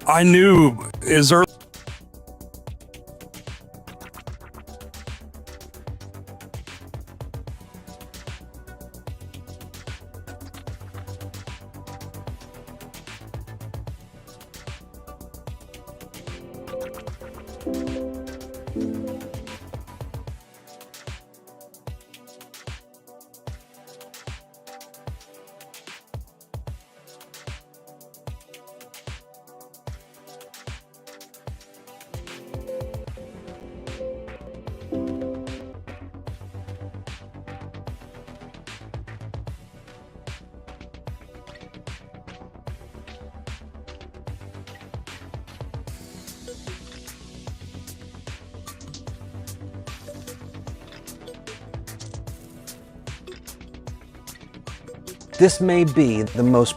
I knew as early. This may be the most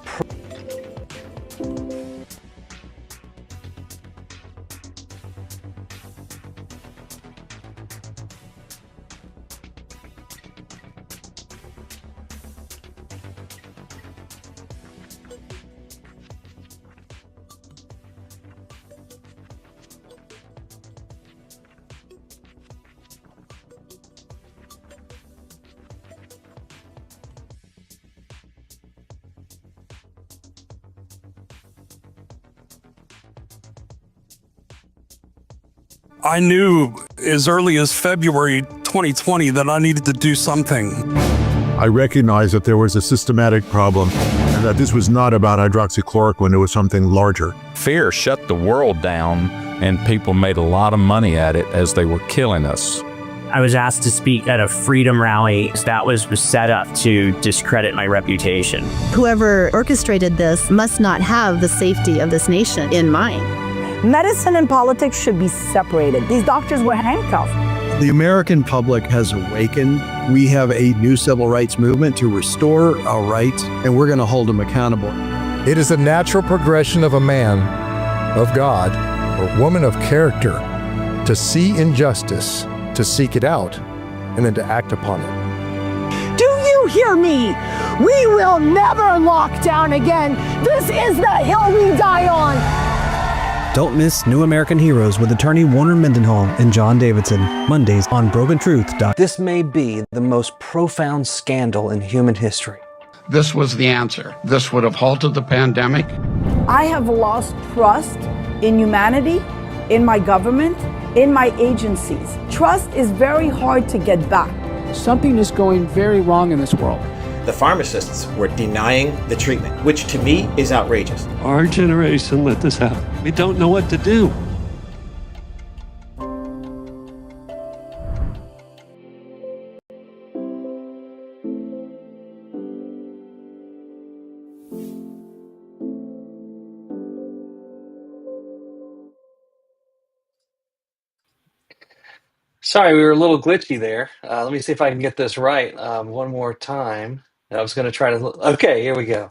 I knew as early as February 2020 that I needed to do something. I recognized that there was a systematic problem and that this was not about hydroxychloroquine, it was something larger. Fear shut the world down, and people made a lot of money at it as they were killing us. I was asked to speak at a freedom rally that was set up to discredit my reputation. Whoever orchestrated this must not have the safety of this nation in mind. Medicine and politics should be separated. These doctors were handcuffed. The American public has awakened. We have a new civil rights movement to restore our rights, and we're going to hold them accountable. It is a natural progression of a man of God or woman of character to see injustice, to seek it out, and then to act upon it. Do you hear me? We will never lock down again. This is the hill we die on. Don't miss New American Heroes with attorney Warner Mendenhall and John Davidson, Mondays on BrokenTruth. This may be the most profound scandal in human history. This was the answer. This would have halted the pandemic. I have lost trust in humanity, in my government, in my agencies. Trust is very hard to get back. Something is going very wrong in this world. The pharmacists were denying the treatment, which to me is outrageous. Our generation let this happen. We don't know what to do. Sorry, we were a little glitchy there. Let me see if I can get this right one more time. I was going to try to. Okay, here we go.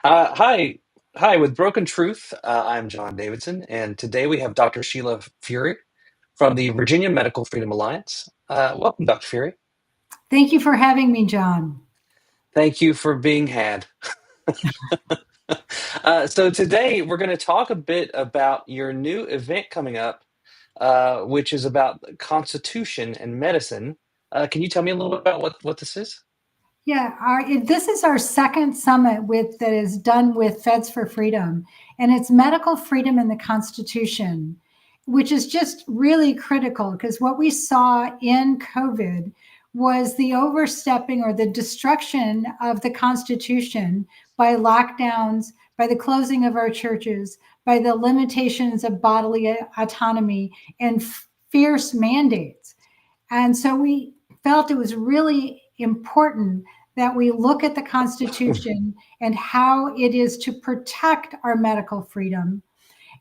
Hi, with Broken Truth. I'm John Davidson, and today we have Dr. Sheila Furey from the Virginia Medical Freedom Alliance. Welcome, Dr. Furey. Thank you for having me, John. Thank you for being had. So today we're going to talk a bit about your new event coming up, which is about the Constitution and medicine. Can you tell me a little bit about what this is? Yeah, this is our second summit that is done with Feds for Freedom, and it's medical freedom in the Constitution, which is just really critical because what we saw in COVID was the overstepping or the destruction of the Constitution by lockdowns, by the closing of our churches, by the limitations of bodily autonomy and fierce mandates. And so we felt it was really important that we look at the Constitution and how it is to protect our medical freedom.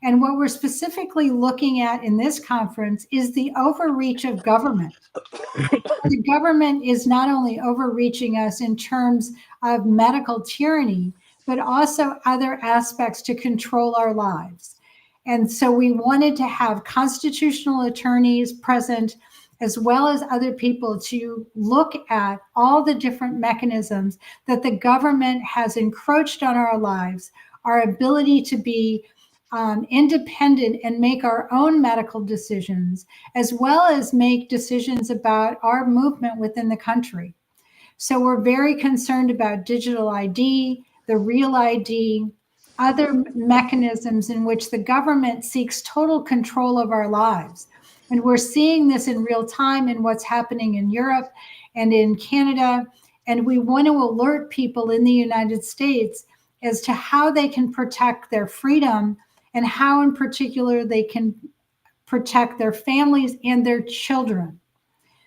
And what we're specifically looking at in this conference is the overreach of government. The government is not only overreaching us in terms of medical tyranny, but also other aspects to control our lives. And so we wanted to have constitutional attorneys present, as well as other people, to look at all the different mechanisms that the government has encroached on our lives, our ability to be independent and make our own medical decisions, as well as make decisions about our movement within the country. So we're very concerned about digital ID, the real ID, other mechanisms in which the government seeks total control of our lives. And we're seeing this in real time in what's happening in Europe and in Canada. And we want to alert people in the United States as to how they can protect their freedom and how in particular they can protect their families and their children.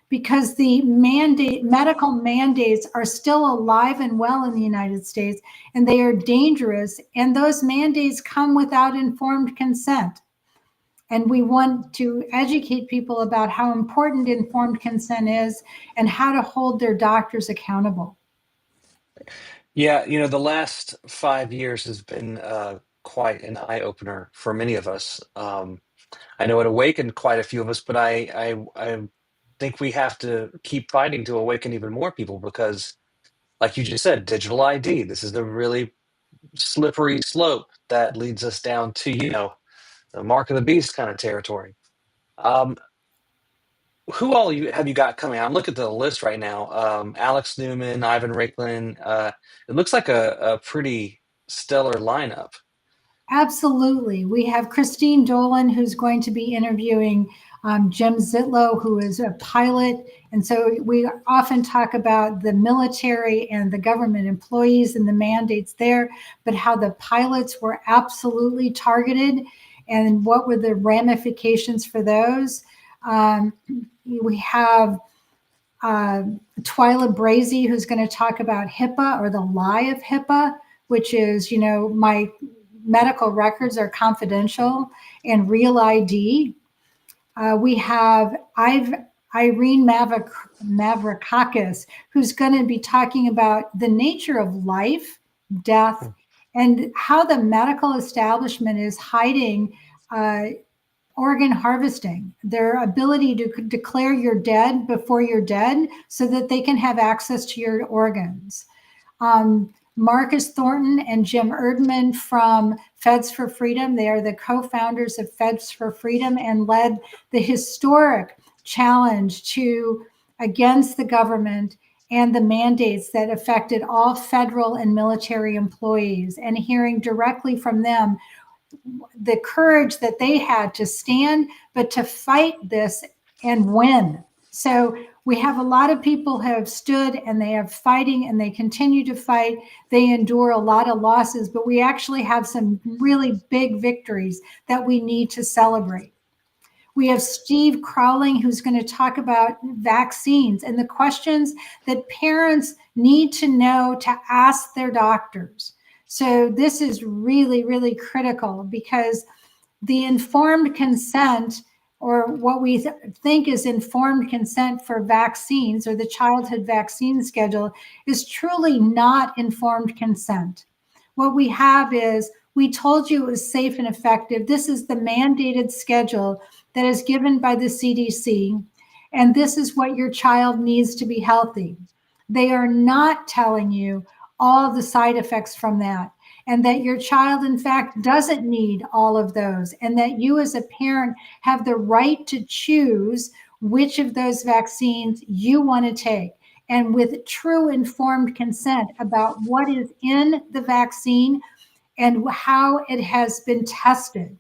Because the medical mandates are still alive and well in the United States, and they are dangerous, and those mandates come without informed consent. And we want to educate people about how important informed consent is and how to hold their doctors accountable. Yeah, the last 5 years has been quite an eye opener for many of us. I know it awakened quite a few of us, but I think we have to keep fighting to awaken even more people because, like you just said, digital ID. This is the really slippery slope that leads us down to the mark of the beast kind of territory. Who all have you got coming out? I'm looking at the list right now. Alex Newman, Ivan Raiklin. It looks like a pretty stellar lineup. Absolutely. We have Christine Dolan, who's going to be interviewing Jim Zitlow, who is a pilot. And so we often talk about the military and the government employees and the mandates there, but how the pilots were absolutely targeted and what were the ramifications for those. We have Twyla Brazy, who's going to talk about HIPAA or the lie of HIPAA, which is, my medical records are confidential, and real ID. We have Irene Mavrakakis, who's going to be talking about the nature of life, death, and how the medical establishment is hiding organ harvesting, their ability to declare you're dead before you're dead so that they can have access to your organs. Marcus Thornton and Jim Erdman from Feds for Freedom. They are the co-founders of Feds for Freedom and led the historic challenge against the government and the mandates that affected all federal and military employees, and hearing directly from them the courage that they had to stand, but to fight this and win. So we have a lot of people who have stood and they have fighting and they continue to fight. They endure a lot of losses, but we actually have some really big victories that we need to celebrate. We have Steve Crowling, who's going to talk about vaccines and the questions that parents need to know to ask their doctors. So this is really, really critical because the informed consent, or what we think is informed consent for vaccines or the childhood vaccine schedule, is truly not informed consent. What we have is, we told you it was safe and effective. This is the mandated schedule that is given by the CDC, and this is what your child needs to be healthy. They are not telling you all the side effects from that, and that your child, in fact, doesn't need all of those, and that you as a parent have the right to choose which of those vaccines you want to take, and with true informed consent about what is in the vaccine and how it has been tested.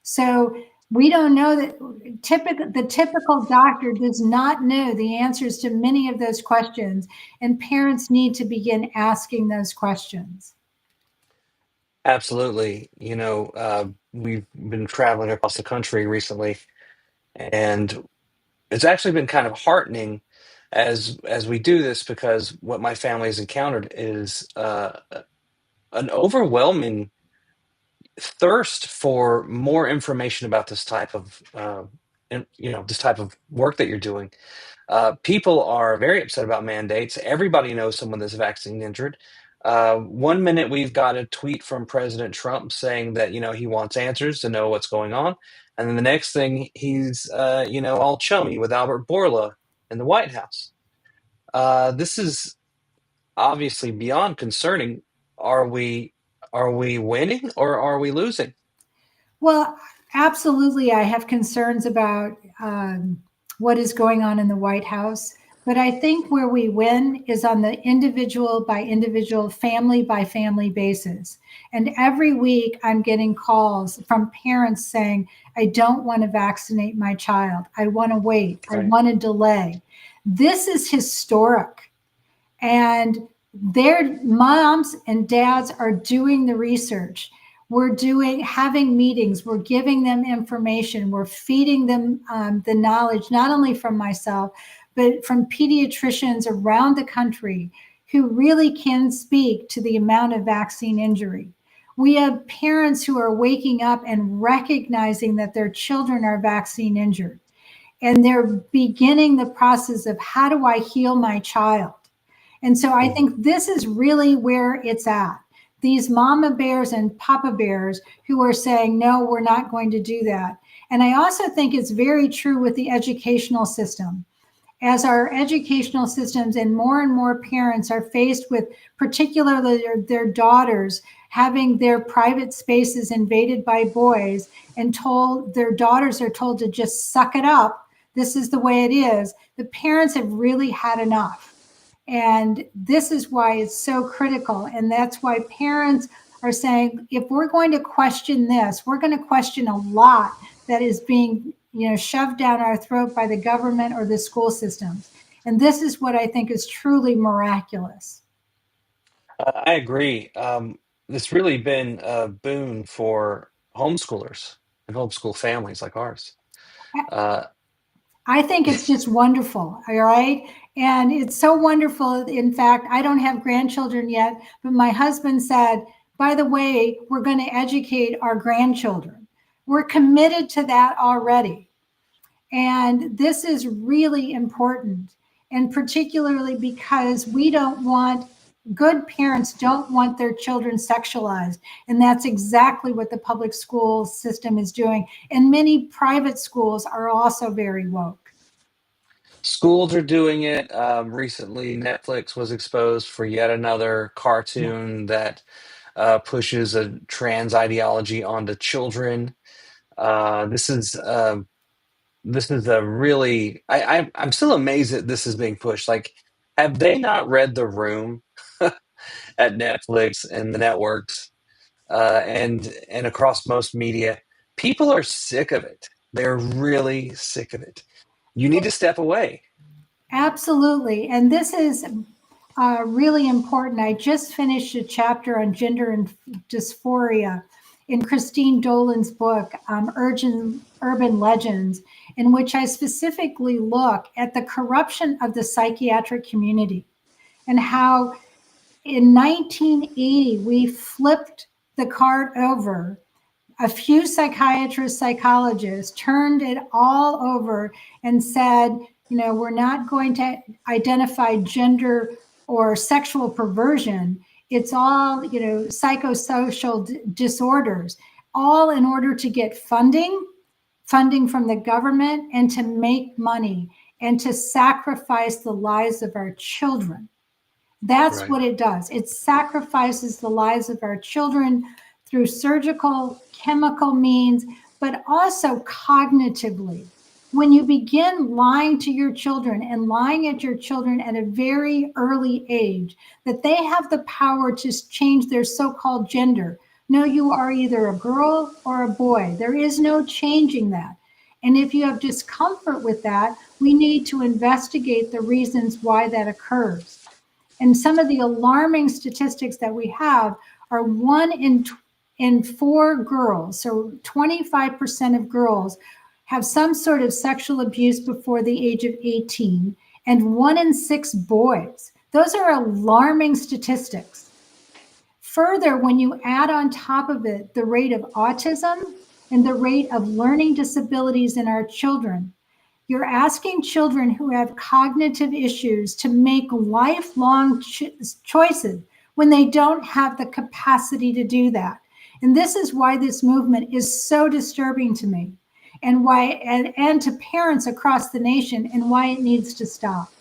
So we don't know that the typical doctor does not know the answers to many of those questions, and parents need to begin asking those questions. Absolutely. We've been traveling across the country recently, and it's actually been kind of heartening as we do this, because what my family has encountered is an overwhelming thirst for more information about this type of this type of work that you're doing. People are very upset about mandates. Everybody knows someone that's vaccine injured. One minute we've got a tweet from President Trump saying that he wants answers to know what's going on, and then the next thing he's all chummy with Albert Bourla in the White House. This is obviously beyond concerning. Are we winning or are we losing? Well, absolutely. I have concerns about what is going on in the White House. But I think where we win is on the individual by individual, family by family basis. And every week I'm getting calls from parents saying, I don't want to vaccinate my child. I want to wait. I want to delay. This is historic. And their moms and dads are doing the research. We're having meetings. We're giving them information. We're feeding them the knowledge, not only from myself, but from pediatricians around the country who really can speak to the amount of vaccine injury. We have parents who are waking up and recognizing that their children are vaccine injured. And they're beginning the process of, how do I heal my child? And so I think this is really where it's at. These mama bears and papa bears who are saying, no, we're not going to do that. And I also think it's very true with the educational system. As our educational systems and more parents are faced with, particularly their daughters, having their private spaces invaded by boys, and their daughters are told to just suck it up. This is the way it is. The parents have really had enough. And this is why it's so critical. And that's why parents are saying, if we're going to question this, we're going to question a lot that is being, shoved down our throat by the government or the school systems. And this is what I think is truly miraculous. I agree. It's really been a boon for homeschoolers and homeschool families like ours. I think it's just wonderful. All right. And it's so wonderful. In fact, I don't have grandchildren yet, but my husband said, by the way, we're going to educate our grandchildren. We're committed to that already. And this is really important. And particularly because good parents don't want their children sexualized. And that's exactly what the public school system is doing. And many private schools are also very woke. Schools are doing it. Recently, Netflix was exposed for yet another cartoon that pushes a trans ideology onto children. This is a really, I'm still amazed that this is being pushed. Like, have they not read the room at Netflix and the networks and across most media? People are sick of it. They're really sick of it. You need to step away. Absolutely. And this is really important. I just finished a chapter on gender and dysphoria in Christine Dolan's book, Urban Legends, in which I specifically look at the corruption of the psychiatric community and how in 1980, we flipped the cart over. A few psychiatrists, psychologists turned it all over and said, we're not going to identify gender or sexual perversion. It's all, psychosocial disorders, all in order to get funding from the government and to make money and to sacrifice the lives of our children. That's what it does. It sacrifices the lives of our children through surgical, chemical means, but also cognitively. When you begin lying to your children and lying at your children at a very early age, that they have the power to change their so-called gender. No, you are either a girl or a boy. There is no changing that. And if you have discomfort with that, we need to investigate the reasons why that occurs. And some of the alarming statistics that we have are 1 in 4 girls, so 25% of girls have some sort of sexual abuse before the age of 18, and 1 in 6 boys. Those are alarming statistics. Further, when you add on top of it the rate of autism and the rate of learning disabilities in our children, you're asking children who have cognitive issues to make lifelong choices when they don't have the capacity to do that. And this is why this movement is so disturbing to me, and why, and to parents across the nation, and why it needs to stop.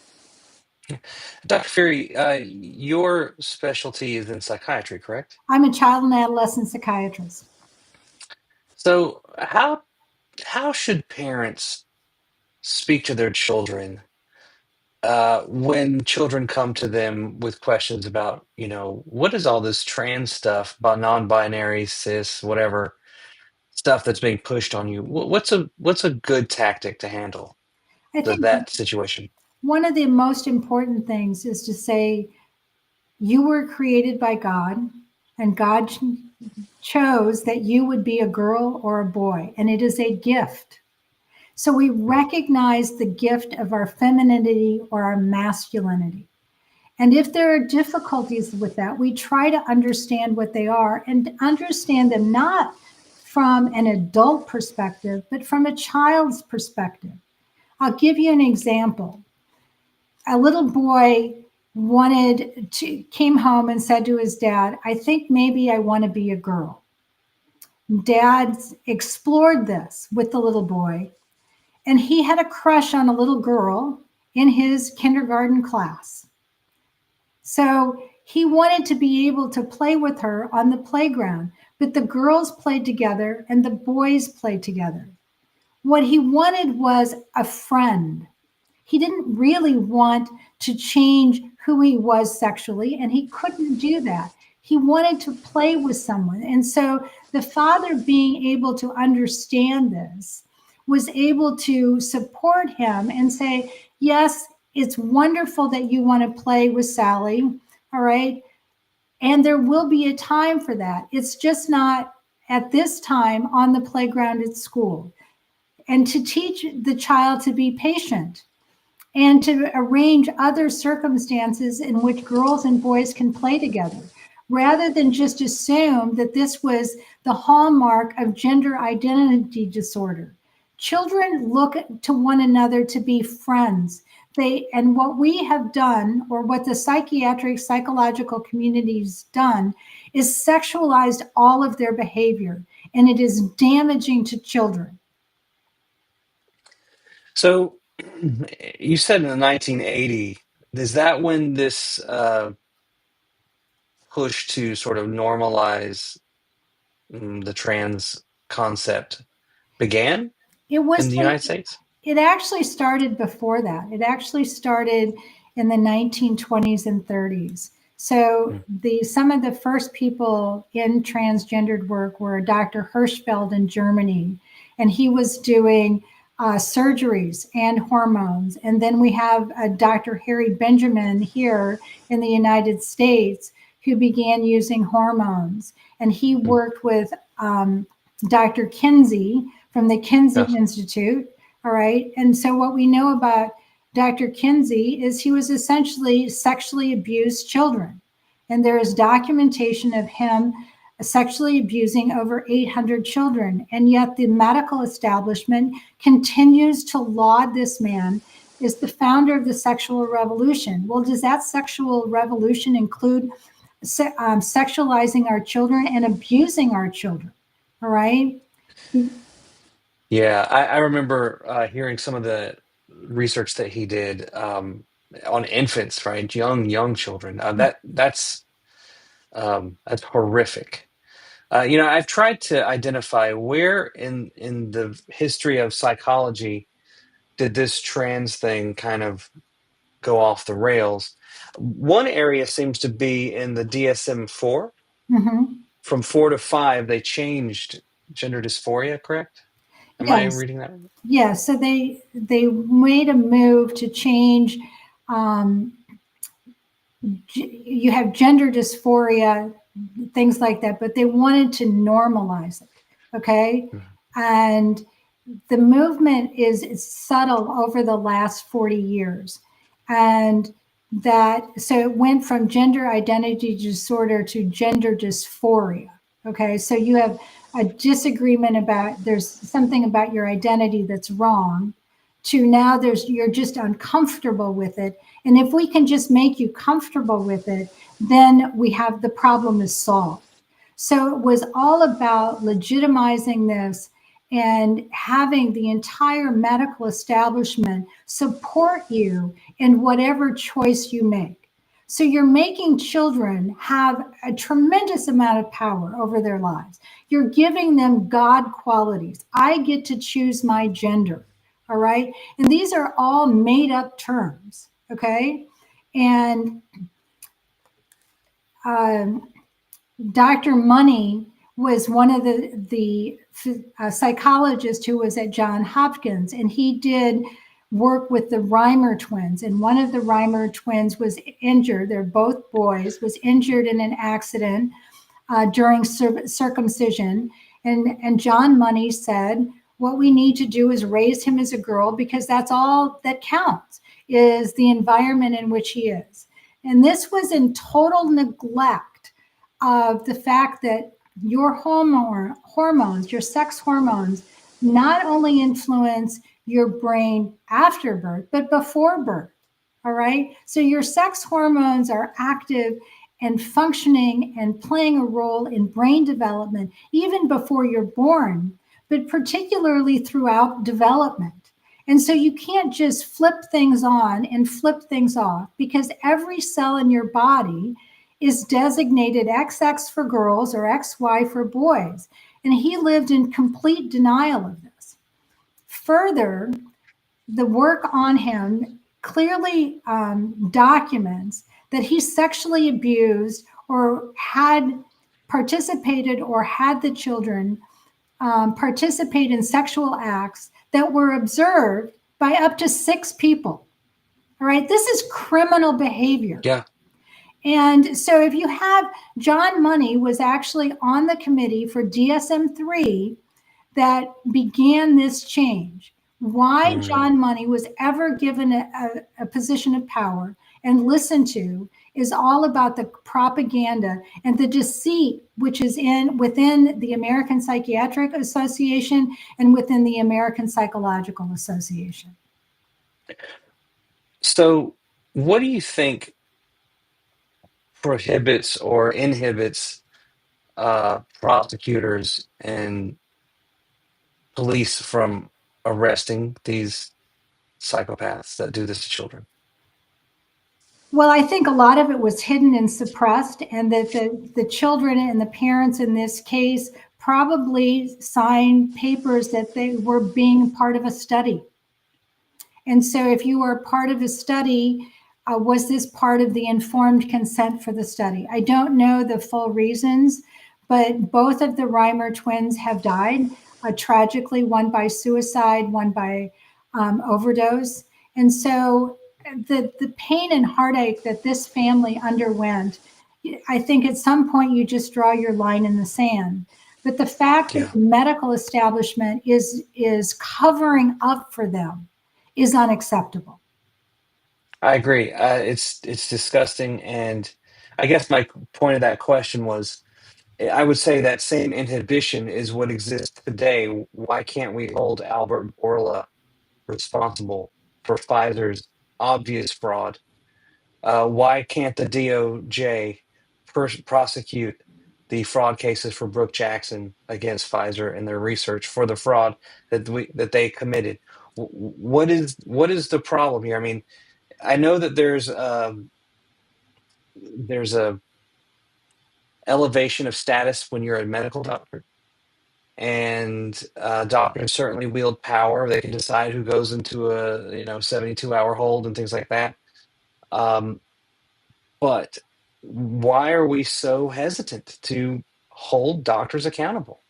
Dr. Furey, your specialty is in psychiatry, correct? I'm a child and adolescent psychiatrist. So how should parents speak to their children when children come to them with questions about, what is all this trans stuff about non-binary, cis, whatever stuff that's being pushed on you? What's a good tactic to handle I think that situation? one of the most important things is to say, you were created by God, and God chose that you would be a girl or a boy, and it is a gift. So we recognize the gift of our femininity or our masculinity. And if there are difficulties with that, we try to understand what they are and understand them not from an adult perspective, but from a child's perspective. I'll give you an example. A little boy came home and said to his dad, I think maybe I want to be a girl. Dad explored this with the little boy, and he had a crush on a little girl in his kindergarten class. So he wanted to be able to play with her on the playground, but the girls played together and the boys played together. What he wanted was a friend. He didn't really want to change who he was sexually, and he couldn't do that. He wanted to play with someone. And so the father, being able to understand this, was able to support him and say, yes, it's wonderful that you want to play with Sally, all right? And there will be a time for that. It's just not at this time on the playground at school. And to teach the child to be patient and to arrange other circumstances in which girls and boys can play together, rather than just assume that this was the hallmark of gender identity disorder. Children look to one another to be friends. And what we have done, or what the psychological community's done, is sexualized all of their behavior, and it is damaging to children. So you said in the 1980s, is that when this push to sort of normalize the trans concept began in the United States? It actually started before that. It actually started in the 1920s and 30s. So some of the first people in transgendered work were Dr. Hirschfeld in Germany, and he was doing surgeries and hormones. And then we have Dr. Harry Benjamin here in the United States, who began using hormones. And he worked with Dr. Kinsey from the Kinsey Institute. All right. And so what we know about Dr. Kinsey is he was essentially sexually abused children. And there is documentation of him sexually abusing over 800 children. And yet the medical establishment continues to laud this man as the founder of the sexual revolution. Well, does that sexual revolution include sexualizing our children and abusing our children? All right. Yeah, I remember hearing some of the research that he did on infants, right? Young children. That's horrific. I've tried to identify where in the history of psychology did this trans thing kind of go off the rails. One area seems to be in the DSM-4. Mm-hmm. From 4 to 5, they changed gender dysphoria, correct? Am I reading that? Yeah, so they made a move to change. You have gender dysphoria, things like that, but they wanted to normalize it. Okay, and the movement is subtle over the last 40 years, and so it went from gender identity disorder to gender dysphoria. Okay, so you have a disagreement about there's something about your identity that's wrong, to now you're just uncomfortable with it. And if we can just make you comfortable with it, then the problem is solved. So it was all about legitimizing this and having the entire medical establishment support you in whatever choice you make. So you're making children have a tremendous amount of power over their lives. You're giving them God qualities. I get to choose my gender. All right. And these are all made up terms. Okay. And Dr. Money was one of the psychologists who was at Johns Hopkins, and he did work with the Reimer twins. And one of the Reimer twins was injured. They're both boys, was injured in an accident during circumcision. And John Money said, what we need to do is raise him as a girl, because that's all that counts, is the environment in which he is. And this was in total neglect of the fact that your hormones, your sex hormones, not only influence your brain after birth, but before birth. All right. So your sex hormones are active and functioning and playing a role in brain development even before you're born, but particularly throughout development. And so you can't just flip things on and flip things off, because every cell in your body is designated XX for girls or XY for boys. And he lived in complete denial of this. Further, the work on him clearly documents that he sexually abused or had participated or had the children participate in sexual acts that were observed by up to 6 people. All right, this is criminal behavior. Yeah. And so if you have John Money was actually on the committee for DSM-3 that began this change. Why John Money was ever given a position of power and listened to is all about the propaganda and the deceit, which is within the American Psychiatric Association and within the American Psychological Association. So what do you think prohibits or inhibits prosecutors and police from arresting these psychopaths that do this to children? Well, I think a lot of it was hidden and suppressed, and that the children and the parents in this case probably signed papers that they were being part of a study. And so if you were part of a study, was this part of the informed consent for the study? I don't know the full reasons, but both of the Reimer twins have died, tragically, one by suicide, one by overdose. And so the pain and heartache that this family underwent, I think at some point you just draw your line in the sand. But the fact that the medical establishment is covering up for them is unacceptable. I agree. It's disgusting, and I guess my point of that question was, I would say that same inhibition is what exists today. Why can't we hold Albert Bourla responsible for Pfizer's obvious fraud? Why can't the DOJ prosecute the fraud cases for Brooke Jackson against Pfizer and their research for the fraud that they committed? What is the problem here? I mean, I know that there's a elevation of status when you're a medical doctor, and doctors certainly wield power. They can decide who goes into a 72-hour hold and things like that. But why are we so hesitant to hold doctors accountable?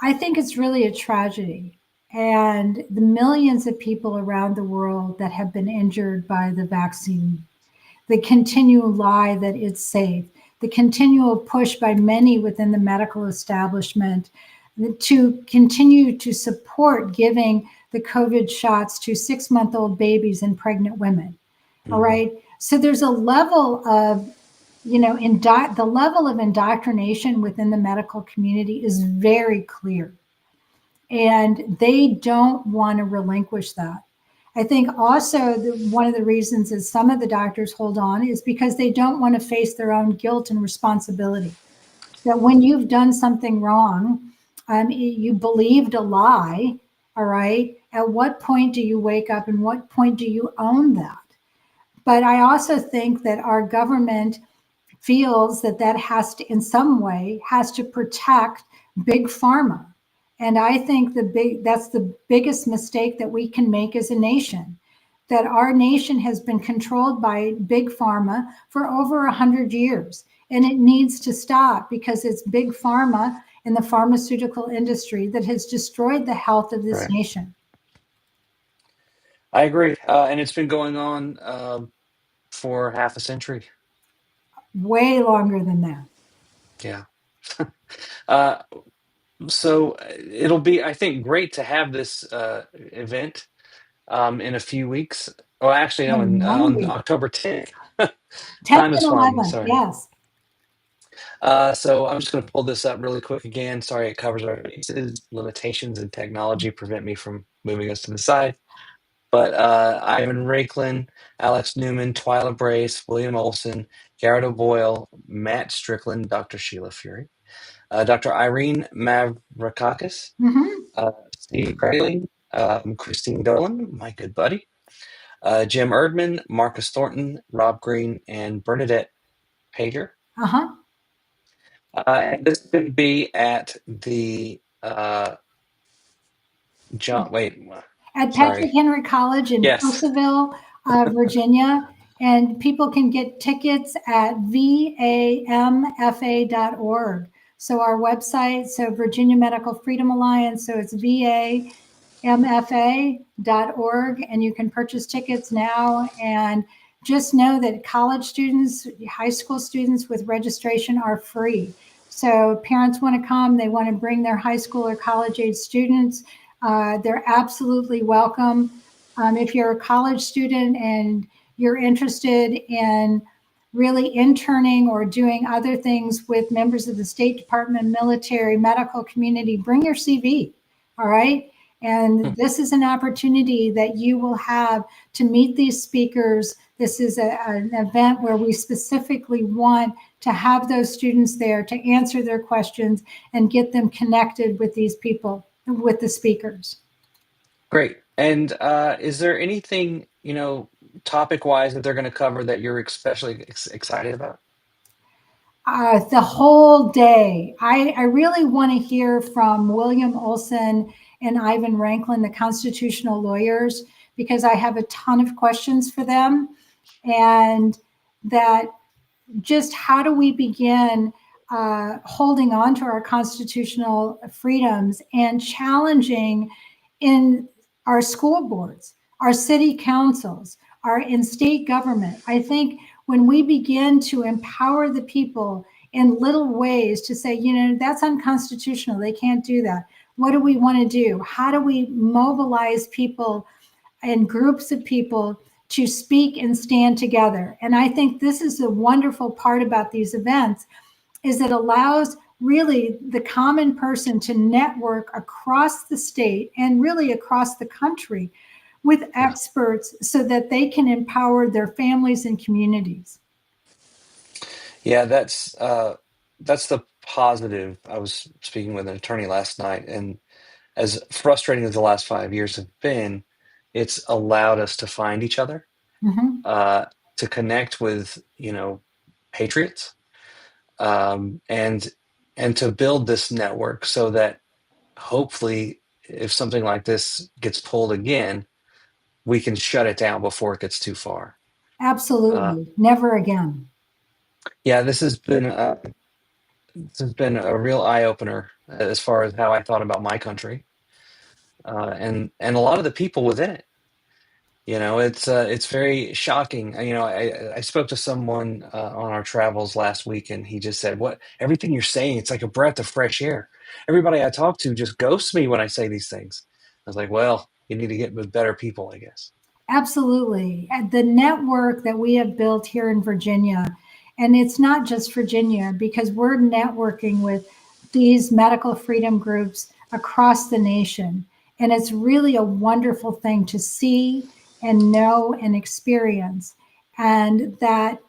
I think it's really a tragedy. And the millions of people around the world that have been injured by the vaccine, the continual lie that it's safe, the continual push by many within the medical establishment to continue to support giving the COVID shots to 6-month-old babies and pregnant women. All right. So there's a level of, the level of indoctrination within the medical community is very clear. And they don't want to relinquish that. I think also one of the reasons is some of the doctors hold on is because they don't want to face their own guilt and responsibility. That when you've done something wrong, you believed a lie, all right, at what point do you wake up and what point do you own that? But I also think that our government feels that that has to, in some way, has to protect big pharma. And I think that's the biggest mistake that we can make as a nation, that our nation has been controlled by big pharma for over 100 years. And it needs to stop, because it's big pharma and the pharmaceutical industry that has destroyed the health of this Right. nation. I agree. And it's been going on for half a century. Way longer than that. Yeah. uh, so it'll be, I think, great to have this event in a few weeks. Oh, actually, no, On on Monday, October 10th. 10th Time is and flying me, 11th, sorry. yes. So I'm just going to pull this up really quick again. Sorry, it covers our bases. Limitations in technology prevent me from moving us to the side. But Ivan Raiklin, Alex Newman, Twyla Brace, William Olson, Garrett O'Boyle, Matt Strickland, Dr. Sheila Furey, Dr. Irene Mavrakakis, Steve Grayling, Christine Dolan, my good buddy, Jim Erdman, Marcus Thornton, Rob Green, and Bernadette Pager. This could be at the At Patrick Henry College in Purcellville, Virginia. And people can get tickets at vamfa.org. So our website, so Virginia Medical Freedom Alliance, so it's vamfa.org, and you can purchase tickets now. And just know that college students, high school students with registration are free. So parents want to come, they want to bring their high school or college age students. They're absolutely welcome. If you're a college student and you're interested in really interning or doing other things with members of the State Department, military, medical community, bring your CV, all right? And this is an opportunity that you will have to meet these speakers. This is an event where we specifically want to have those students there to answer their questions and get them connected with these people, with the speakers. Great. And is there anything, topic-wise that they're going to cover that you're especially excited about? The whole day. I really want to hear from William Olson and Ivan Raiklin, the constitutional lawyers, because I have a ton of questions for them. And that just how do we begin holding on to our constitutional freedoms and challenging in our school boards, our city councils, our in state government. I think when we begin to empower the people in little ways to say, that's unconstitutional, they can't do that. What do we want to do? How do we mobilize people and groups of people to speak and stand together? And I think this is a wonderful part about these events, is it allows really the common person to network across the state and really across the country with experts so that they can empower their families and communities. Yeah, that's the positive. I was speaking with an attorney last night, and as frustrating as the last 5 years have been, it's allowed us to find each other, to connect with, patriots, and to build this network so that hopefully if something like this gets pulled again, we can shut it down before it gets too far. Absolutely. Never again. Yeah, this has been a real eye opener as far as how I thought about my country, and a lot of the people within it. It's very shocking. I spoke to someone on our travels last week, and he just said, "What everything you're saying, it's like a breath of fresh air. Everybody I talk to just ghosts me when I say these things." I was like, "Well, you need to get with better people, I guess." Absolutely. And the network that we have built here in Virginia, and it's not just Virginia, because we're networking with these medical freedom groups across the nation. And it's really a wonderful thing to see and know and experience. And that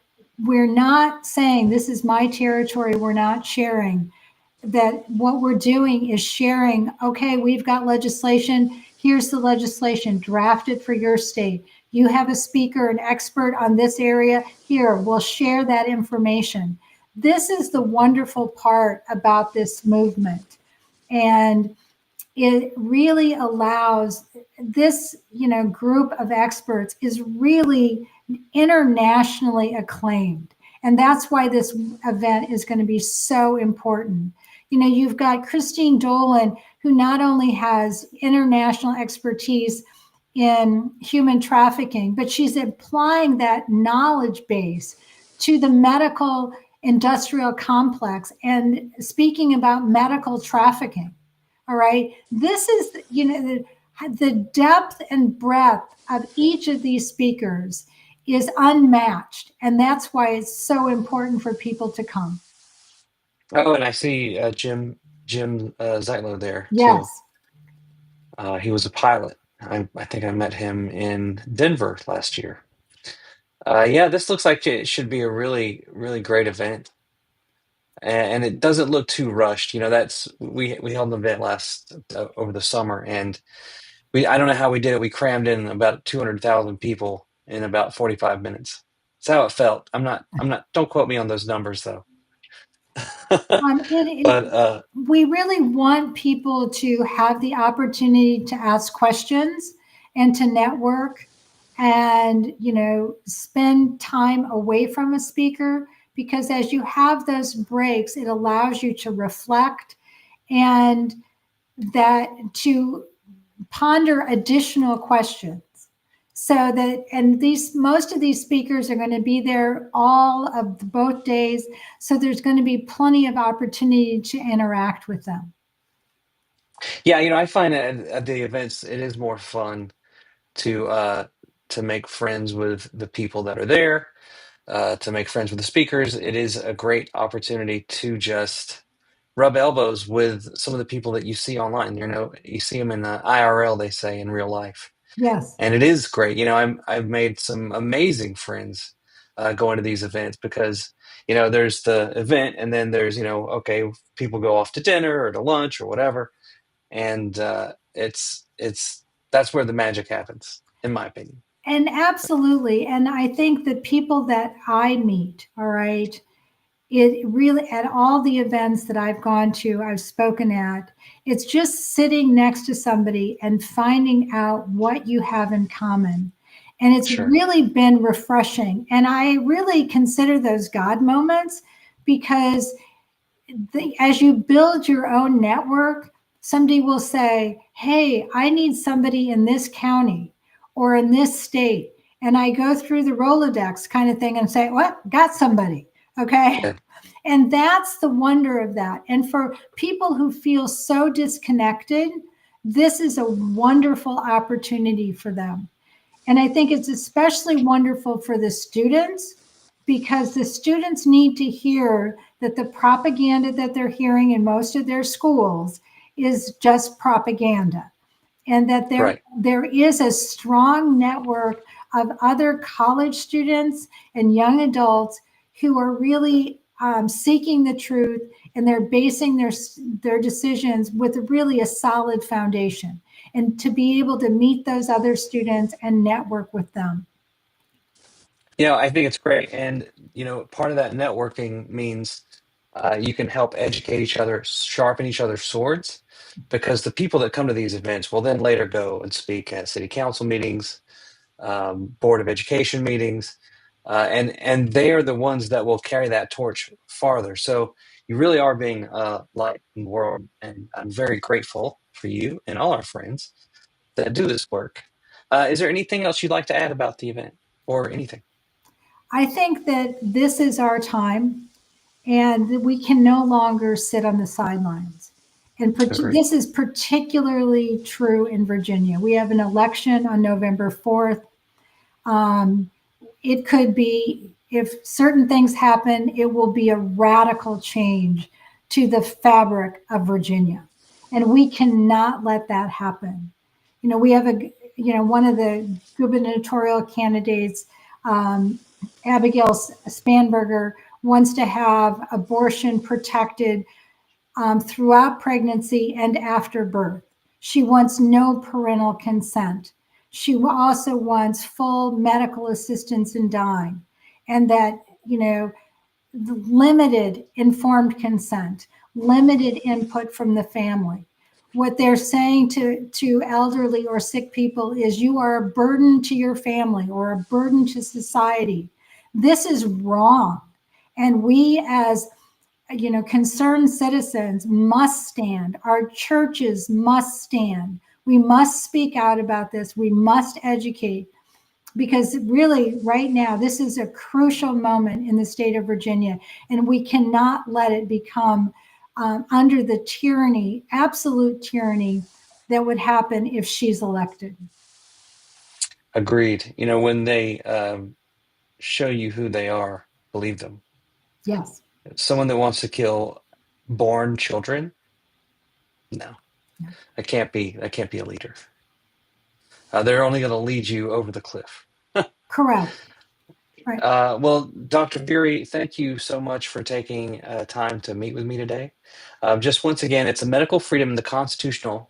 we're not saying this is my territory, we're not sharing. That what we're doing is sharing, okay, we've got legislation, here's the legislation, draft it for your state. You have a speaker, an expert on this area. Here, we'll share that information. This is the wonderful part about this movement. And it really allows this, group of experts is really internationally acclaimed. And that's why this event is going to be so important. You've got Christine Dolan, who not only has international expertise in human trafficking, but she's applying that knowledge base to the medical industrial complex and speaking about medical trafficking. All right. This is, the depth and breadth of each of these speakers is unmatched. And that's why it's so important for people to come. Oh, and I see Jim Zeitler there Yes. too. He was a pilot. I think I met him in Denver last year. Yeah, this looks like it should be a really, really great event. And it doesn't look too rushed. We held an event last over the summer, and I don't know how we did it. We crammed in about 200,000 people in about 45 minutes. That's how it felt. I'm not. Don't quote me on those numbers though. But we really want people to have the opportunity to ask questions and to network and, spend time away from a speaker, because as you have those breaks, it allows you to reflect and that to ponder additional questions. So that, and most of these speakers are going to be there all of both days. So there's going to be plenty of opportunity to interact with them. Yeah, I find at the events, it is more fun to make friends with the people that are there, to make friends with the speakers. It is a great opportunity to just rub elbows with some of the people that you see online. You see them in IRL, they say, in real life. Yes. And it is great. I've made some amazing friends going to these events because, there's the event and then there's, okay, people go off to dinner or to lunch or whatever. And that's where the magic happens, in my opinion. And absolutely. And I think the people that I meet, all right, it really, at all the events that I've gone to, I've spoken at, it's just sitting next to somebody and finding out what you have in common. And it's really been refreshing. And I really consider those God moments because as you build your own network, somebody will say, hey, I need somebody in this county or in this state. And I go through the Rolodex kind of thing and say, what? Got somebody. Okay. Yeah. And that's the wonder of that. And for people who feel so disconnected, this is a wonderful opportunity for them. And I think it's especially wonderful for the students because the students need to hear that the propaganda that they're hearing in most of their schools is just propaganda. And that there is a strong network of other college students and young adults who are really seeking the truth, and they're basing their decisions with really a solid foundation. And to be able to meet those other students and network with them. I think it's great. And, part of that networking means you can help educate each other, sharpen each other's swords, because the people that come to these events will then later go and speak at city council meetings, board of education meetings, and they are the ones that will carry that torch farther. So you really are being a light in the world, and I'm very grateful for you and all our friends that do this work. Is there anything else you'd like to add about the event or anything? I think that this is our time and that we can no longer sit on the sidelines. And this is particularly true in Virginia. We have an election on November 4th. It could be, if certain things happen, it will be a radical change to the fabric of Virginia. And we cannot let that happen. We have one of the gubernatorial candidates, Abigail Spanberger, wants to have abortion protected throughout pregnancy and after birth. She wants no parental consent. she also wants full medical assistance in dying, and that, the limited informed consent, limited input from the family. What they're saying to elderly or sick people is, you are a burden to your family or a burden to society. This is wrong. And we, as concerned citizens, must stand. Our churches must stand. We must speak out about this. We must educate, because really right now, this is a crucial moment in the state of Virginia, and we cannot let it become under the tyranny, absolute tyranny, that would happen if she's elected. Agreed. When they show you who they are, believe them. Yes. Someone that wants to kill born children, no. I can't be a leader. They're only going to lead you over the cliff. Correct. Right. Well, Dr. Furey, thank you so much for taking time to meet with me today. Just once again, it's a medical freedom in the Constitution,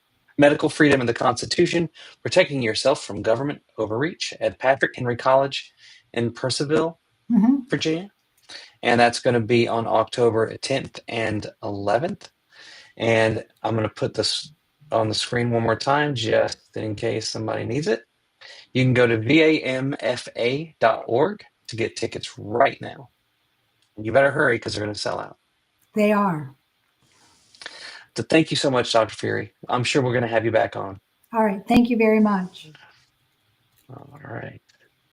protecting yourself from government overreach at Patrick Henry College in Purcellville, Virginia. And that's going to be on October 10th and 11th. And I'm going to put this on the screen one more time, just in case somebody needs it. You can go to vamfa.org to get tickets right now. You better hurry, because they're going to sell out. They are. So thank you so much, Dr. Furey. I'm sure we're going to have you back on. All right. Thank you very much. All right.